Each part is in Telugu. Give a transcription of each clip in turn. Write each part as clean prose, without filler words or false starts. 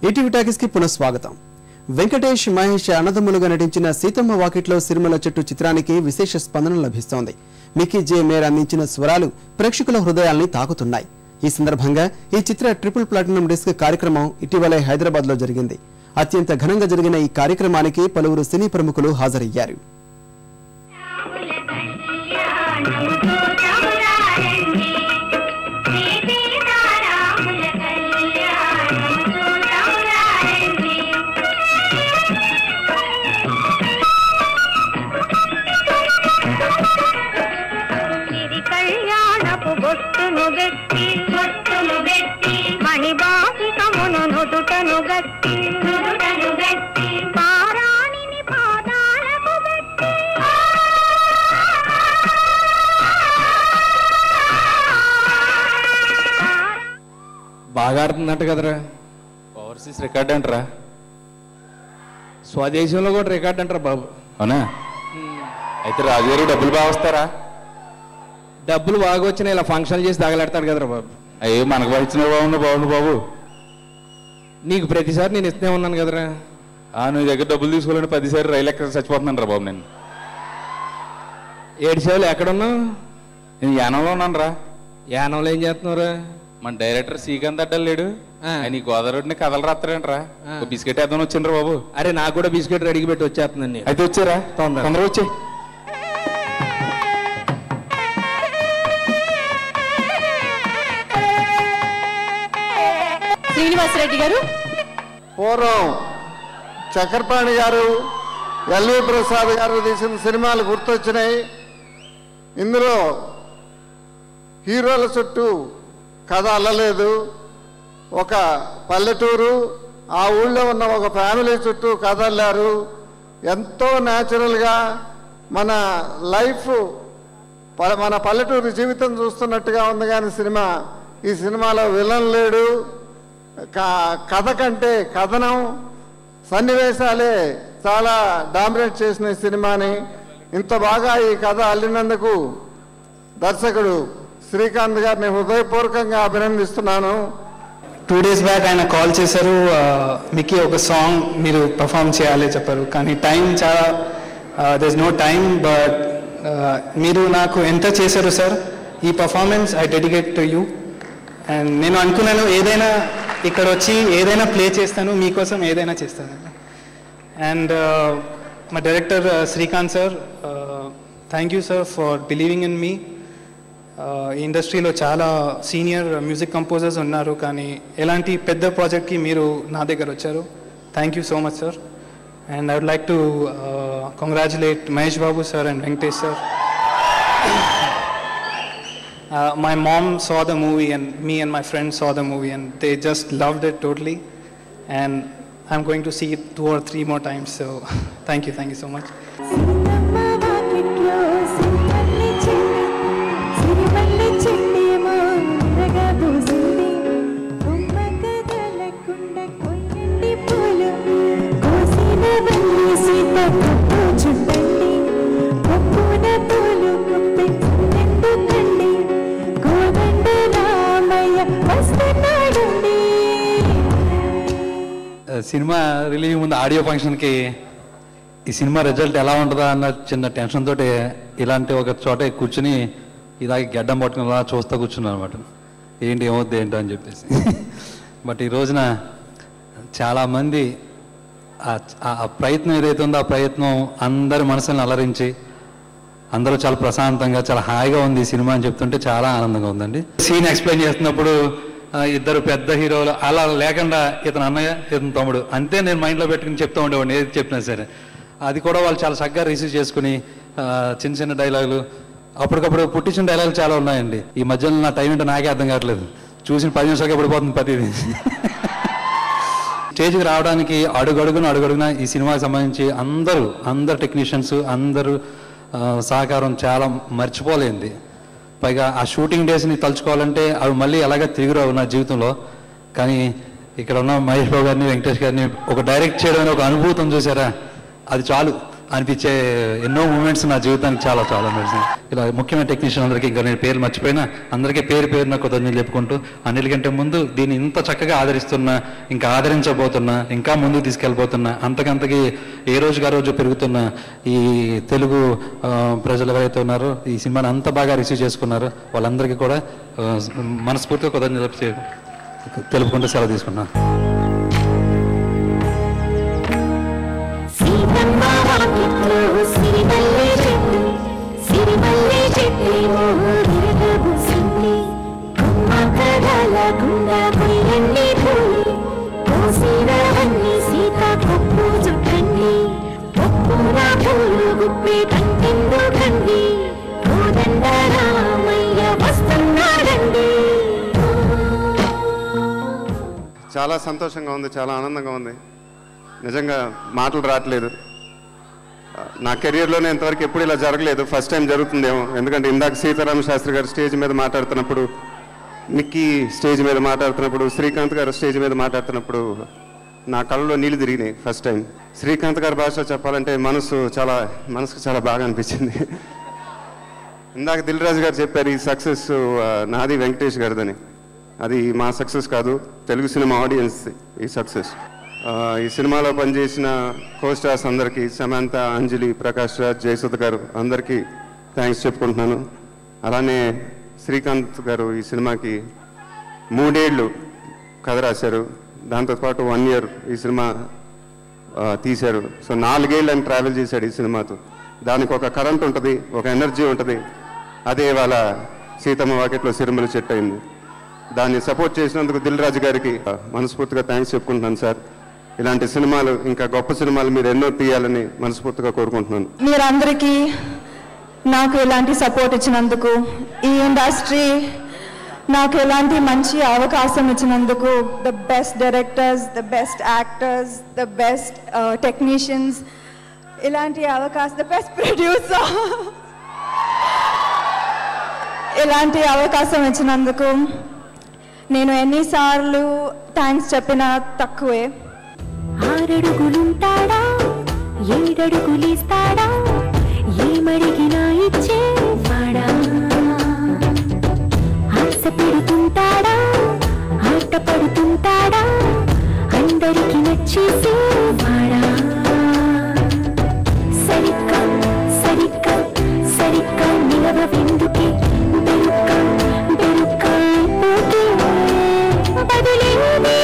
ఈటీవీ టాకీస్ కి పునఃస్వాగతం. వెంకటేష్ మహేష్ అన్నదమ్ములుగా నటించిన సీతమ్మ వాకిట్లో సిరిమల చెట్టు చిత్రానికి విశేష స్పందన లభిస్తోంది. మికీ జే మేర్ అందించిన స్వరాలు ప్రేక్షకుల హృదయాల్ని తాకుతున్నాయి. ఈ సందర్భంగా ఈ చిత్ర ట్రిపుల్ ప్లాటినం డిస్క్ కార్యక్రమం ఇటీవలే హైదరాబాద్ లో జరిగింది. అత్యంత ఘనంగా జరిగిన ఈ కార్యక్రమానికి పలువురు సినీ ప్రముఖులు హాజరయ్యారు. బాగా ఆడుతుందంట కదరా. ఓవర్సీస్ రికార్డ్ అంటరా, స్వదేశంలో కూడా రికార్డ్ అంటారా బాబు. అవునా? అయితే రాజుగారు డబ్బులు బాగా వస్తారా? డబ్బులు బాగా వచ్చినా ఇలా ఫంక్షన్లు చేసి తగలాడతాడు కదరా బాబు. అయ్యో మనకు ఇచ్చిన బాగుండు బాబు. నీకు ప్రతిసారి నేను ఇస్తూనే ఉన్నాను కదరా. నీ దగ్గర డబ్బులు తీసుకోవాలని 10 సార్లు రైలు ఎక్కడ చచ్చిపోతున్నాను రా బాబు. నేను 7 సేవలు ఎక్కడున్నావు? నేను యానంలో ఉన్నాను రా. యానంలో ఏం చేస్తున్నారా? మన డైరెక్టర్ శ్రీకాంత్ అడ్డలు లేడు, ఆయన గోదావరిని కథలు రాస్తారంటరా. బిస్కెట్ వేద్దామని వచ్చిండ్రా బాబు. అరే నాకు కూడా బిస్కెట్ రెడీకి పెట్టి వచ్చేస్తుందండి. అయితే వచ్చారా? తొందరగా వచ్చాయి. శ్రీనివాసరెడ్డి గారు, పూర్వం చక్రపాణి గారు, ఎల్వి ప్రసాద్ గారు తీసిన సినిమాలు గుర్తొచ్చినాయి. ఇందులో హీరోల చుట్టూ కథ అల్లలేదు. ఒక పల్లెటూరు, ఆ ఊళ్ళో ఉన్న ఒక ఫ్యామిలీ చుట్టూ కథ అల్లారు. ఎంతో న్యాచురల్గా మన లైఫ్, మన పల్లెటూరు జీవితం చూస్తున్నట్టుగా ఉంది. కానీ ఈ సినిమాలో విలన్ లేడు. కథ కంటే కథనం, సన్నివేశాలే చాలా డామినేట్ చేసిన ఈ సినిమాని. ఇంత బాగా ఈ కథ అల్లినందుకు దర్శకుడు శ్రీకాంత్ గారిని హృదయపూర్వకంగా అభినందిస్తున్నాను. 2 days బ్యాక్ ఆయన కాల్ చేశారు, మీకు ఒక సాంగ్ మీరు పర్ఫామ్ చేయాలి చెప్పారు. కానీ టైం చాలా, there is no time. But మీరు నాకు ఎంత చేశారు సార్. ఈ performance I dedicate to you. And నేను అనుకున్నాను ఏదైనా ఇక్కడ వచ్చి ఏదైనా ప్లే చేస్తాను, మీకోసం ఏదైనా చేస్తాను. అండ్ మా director Srikanth sir, thank you sir for believing in me. ఈ ఇండస్ట్రీలో చాలా సీనియర్ మ్యూజిక్ కంపోజర్స్ ఉన్నారు, కానీ ఎలాంటి పెద్ద ప్రాజెక్ట్కి మీరు నా దగ్గర వచ్చారు. Thank you so much sir. And I would like to congratulate Mahesh Babu sir and Venkatesh sir. My mom saw the movie and me and my friends saw the movie and they just loved it totally. And I'm going to see it 2 or 3 more times. So thank you so much. Cinema release ముందు ఆడియో ఫంక్షన్కి ఈ సినిమా రిజల్ట్ ఎలా ఉంటుందా అన్న చిన్న టెన్షన్ తోటి ఇలాంటి ఒక చోట కూర్చుని ఇలాగే గడ్డం పట్టుకుని అలా చూస్తూ కూర్చున్నాను అనమాట. ఏమవుద్ది ఏంటో అని చెప్పేసి. బట్ ఈ రోజున చాలామంది ఆ ప్రయత్నం ఏదైతే ఉందో ఆ ప్రయత్నం అందరి మనసులను అలరించి అందరూ చాలా ప్రశాంతంగా చాలా హాయిగా ఉంది ఈ సినిమా అని చెప్తుంటే చాలా ఆనందంగా ఉందండి. సీన్ ఎక్స్ప్లెయిన్ చేస్తున్నప్పుడు ఇద్దరు పెద్ద హీరోలు అలా లేకుండా ఇతను అన్నయ్య ఇతను తమ్ముడు అంతే నేను మైండ్లో పెట్టుకుని చెప్తూ ఉండేవాడిని ఏది చెప్పినా సరే. అది కూడా వాళ్ళు చాలా చక్కగా రిసీవ్ చేసుకుని చిన్న చిన్న డైలాగులు అప్పటికప్పుడు పుట్టించిన డైలాగులు చాలా ఉన్నాయండి. ఈ మధ్యలో నా టైం ఏంటో నాకే అర్థం కావట్లేదు. చూసిన 10 నిమిషాలకే పడిపోతుంది ప్రతిదీ. స్టేజ్కి రావడానికి అడుగడుగున ఈ సినిమాకి సంబంధించి అందరు టెక్నీషియన్స్ అందరూ సహకారం చాలా మర్చిపోలేంది. పైగా ఆ షూటింగ్ డేస్ని తలుచుకోవాలంటే అవి మళ్ళీ అలాగే తిరిగిరావు నా జీవితంలో. కానీ ఇక్కడ ఉన్న మహేష్ బాబు గారిని వెంకటేష్ గారిని ఒక డైరెక్ట్ చేయడం ఒక అనుభూతం చూసారా, అది చాలు. అనిపించే ఎన్నో మూమెంట్స్ నా జీవితానికి చాలా చాలా నడిచింది. ఇలా ముఖ్యమైన టెక్నీషియన్ అందరికీ ఇంకా నేను పేర్లు మర్చిపోయినా అందరికీ పేరున కృతజ్ఞతలు చెప్పుకుంటూ అన్నిటికంటే ముందు దీన్ని ఇంత చక్కగా ఆదరిస్తున్నా, ఇంకా ఆదరించబోతున్నా, ఇంకా ముందుకు తీసుకెళ్ళిపోతున్నా, అంతకంతకి ఏ రోజుగా రోజు పెరుగుతున్న ఈ తెలుగు ప్రజలు ఎవరైతే ఉన్నారో ఈ సినిమాని అంత బాగా రిసీవ్ చేసుకున్నారో వాళ్ళందరికీ కూడా మనస్ఫూర్తిగా కృతజ్ఞతలు తెలుపుకుంటూ సెలవు తీసుకున్నాను. చాలా సంతోషంగా ఉంది, చాలా ఆనందంగా ఉంది. నిజంగా మాటలు రావట్లేదు. నా కెరియర్లోనే ఇంతవరకు ఎప్పుడు ఇలా జరగలేదు, ఫస్ట్ టైం జరుగుతుందేమో. ఎందుకంటే ఇందాక సీతారామ శాస్త్రి గారు స్టేజ్ మీద మాట్లాడుతున్నప్పుడు, మిక్కీ స్టేజ్ మీద మాట్లాడుతున్నప్పుడు, శ్రీకాంత్ గారు స్టేజ్ మీద మాట్లాడుతున్నప్పుడు నా కళ్ళలో నీళ్ళు తిరిగినాయి ఫస్ట్ టైం. శ్రీకాంత్ గారి భాషలో చెప్పాలంటే మనసుకు చాలా బాగా అనిపించింది. ఇందాక దిల్ రాజు గారు చెప్పారు ఈ సక్సెస్ నాది వెంకటేష్ గారిదని. అది మా సక్సెస్ కాదు, తెలుగు సినిమా ఆడియన్స్ ఈ సక్సెస్. ఈ సినిమాలో పనిచేసిన కోస్టార్స్ అందరికీ, సమంత, అంజలి, ప్రకాష్ రాజ్, జయసుధ గారు అందరికీ థ్యాంక్స్ చెప్పుకుంటున్నాను. అలానే శ్రీకాంత్ గారు ఈ సినిమాకి 3 ఏళ్ళు కథ రాశారు, దాంతోపాటు 1 year ఈ సినిమా తీశారు. సో 4 ఏళ్ళు ఆయన ట్రావెల్ చేశాడు ఈ సినిమాతో. దానికి ఒక కరెంట్ ఉంటుంది, ఒక ఎనర్జీ ఉంటుంది. అదే వాళ్ళ సీతమ్మ వాకిట్లో సిరిమల చెట్టు అయింది. దాన్ని సపోర్ట్ చేసినందుకు దిల్ రాజు గారికి మనస్ఫూర్తిగా థ్యాంక్స్ చెప్పుకుంటున్నాను సార్. ఇలాంటి సినిమాలు, ఇంకా గొప్ప సినిమాలు మీరు ఎన్నో తీయాలని మనస్ఫూర్తిగా కోరుకుంటున్నాను. మీరందరికీ నాకు ఎలాంటి సపోర్ట్ ఇచ్చినందుకు, ఈ ఇండస్ట్రీ నాకు ఎలాంటి మంచి అవకాశం ఇచ్చినందుకు, the best directors, the best actors, the best technicians, ఇలాంటి అవకాశం, ద బెస్ట్ ప్రొడ్యూసర్, ఇలాంటి అవకాశం ఇచ్చినందుకు నేను ఎన్నిసార్లు థ్యాంక్స్ చెప్పినా తక్కువే. 6 అడుగులుంటాడా, 7 అడుగులేస్తాడా, ఏమడిగినా ఇచ్చేవాడా, ఆశ పెడుతుంటాడా, ఆట పడుతుంటాడా, అందరికి నచ్చేసేవాడా, సరిగ్గా సరిగ్గా సరిగ్గా నిలవెందుకే, బెరుక్క బెరుక్క బదులేని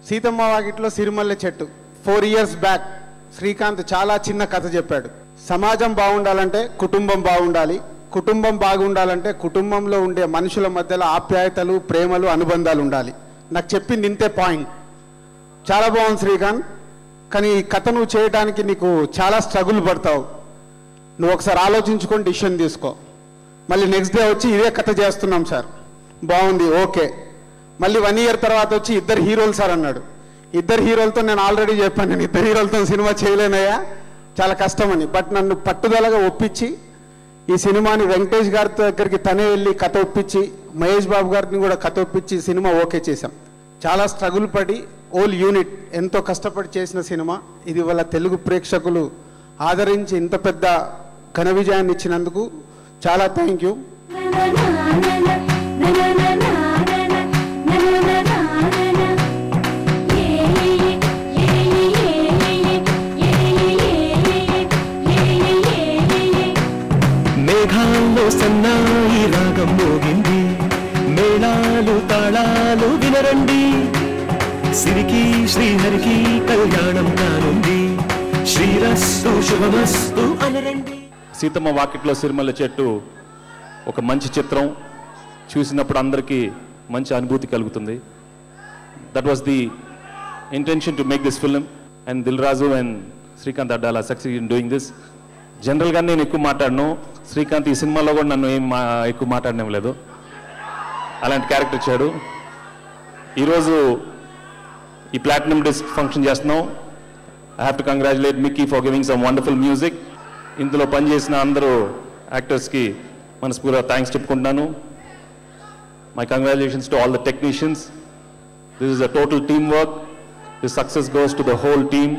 సీతమ్మ వాకిట్లో సిరిమల్లె చెట్టు 4 years బ్యాక్ శ్రీకాంత్ చాలా చిన్న కథ చెప్పాడు. సమాజం బాగుండాలంటే కుటుంబం బాగుండాలి, కుటుంబం బాగుండాలంటే కుటుంబంలో ఉండే మనుషుల మధ్యలో ఆప్యాయతలు, ప్రేమలు, అనుబంధాలు ఉండాలి. నాకు చెప్పింది ఇంతే పాయింట్. చాలా బాగుంది శ్రీకాంత్, కానీ ఈ కథ నువ్వు చేయడానికి నీకు చాలా స్ట్రగుల్ పడతావు. నువ్వు ఒకసారి ఆలోచించుకొని డిసిషన్ తీసుకో. మళ్ళీ నెక్స్ట్ డే వచ్చి ఇదే కథ చేస్తున్నాం సార్, బాగుంది, ఓకే. మళ్ళీ 1 year తర్వాత వచ్చి 2 హీరోలు సార్ అన్నాడు. 2 హీరోలతో నేను ఆల్రెడీ చెప్పాను, నేను 2 హీరోలతో సినిమా చేయలేనయ్యా, చాలా కష్టమని. బట్ నన్ను పట్టుదలగా ఒప్పించి ఈ సినిమాని వెంకటేష్ గారి దగ్గరికి తనే వెళ్ళి కథ ఒప్పించి, మహేష్ బాబు గారిని కూడా కథ ఒప్పించి సినిమా ఓకే చేశాం. చాలా స్ట్రగుల్ పడి ఓల్ యూనిట్ ఎంతో కష్టపడి చేసిన సినిమా ఇది. వాళ్ళ తెలుగు ప్రేక్షకులు ఆదరించి ఇంత పెద్ద ఘన విజయాన్ని ఇచ్చినందుకు చాలా థ్యాంక్ యూ. మేఘాల్లో సన్నాయి రాగం మోగింది, మేళాలు తాళాలు వినరండి, సిరికి శ్రీహరికి కళ్యాణం కానుంది, శ్రీరస్తు శుభమస్తు అనరండి. సీతమ్మ వాకిట్లో సిరిమల్లె చెట్టు ఒక మంచి చిత్రం, చూసినప్పుడు అందరికీ మంచి అనుభూతి కలుగుతుంది. That was the intention to make this film and Dil Raju and Srikanth Addala success in doing this. జనరల్గా నేను ఎక్కువ మాట్లాడను, శ్రీకాంత్ ఈ సినిమాలో కూడా నన్ను ఎక్కువ మాట్లాడడం లేదు, అలాంటి క్యారెక్టర్ ఇచ్చాడు. ఈరోజు ఈ ప్లాటినం డిస్క్ ఫంక్షన్ చేస్తున్నాం. I have to congratulate Mickey for giving some wonderful music. ఇందులో పనిచేసిన అందరూ యాక్టర్స్కి మనస్ఫూర్తిగా థ్యాంక్స్ చెప్పుకుంటున్నాను. My congratulations to all the technicians. This is a total team work. This success goes to the whole team.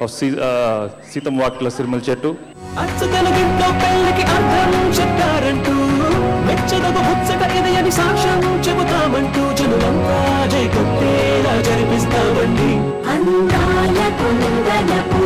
Of Seethamma వాకిట్లో సిరిమల్ల చెట్టు. అచ్చతలగింట్లో పెళ్ళికి అర్థం చెప్పారంటూ మెచ్చదగు ముచ్చట ఇది అని సాక్ష్యం చెబుతామంటూ జనులంతా జై కొట్టేలా జరిపిస్తామండి. అందాల కుందనపు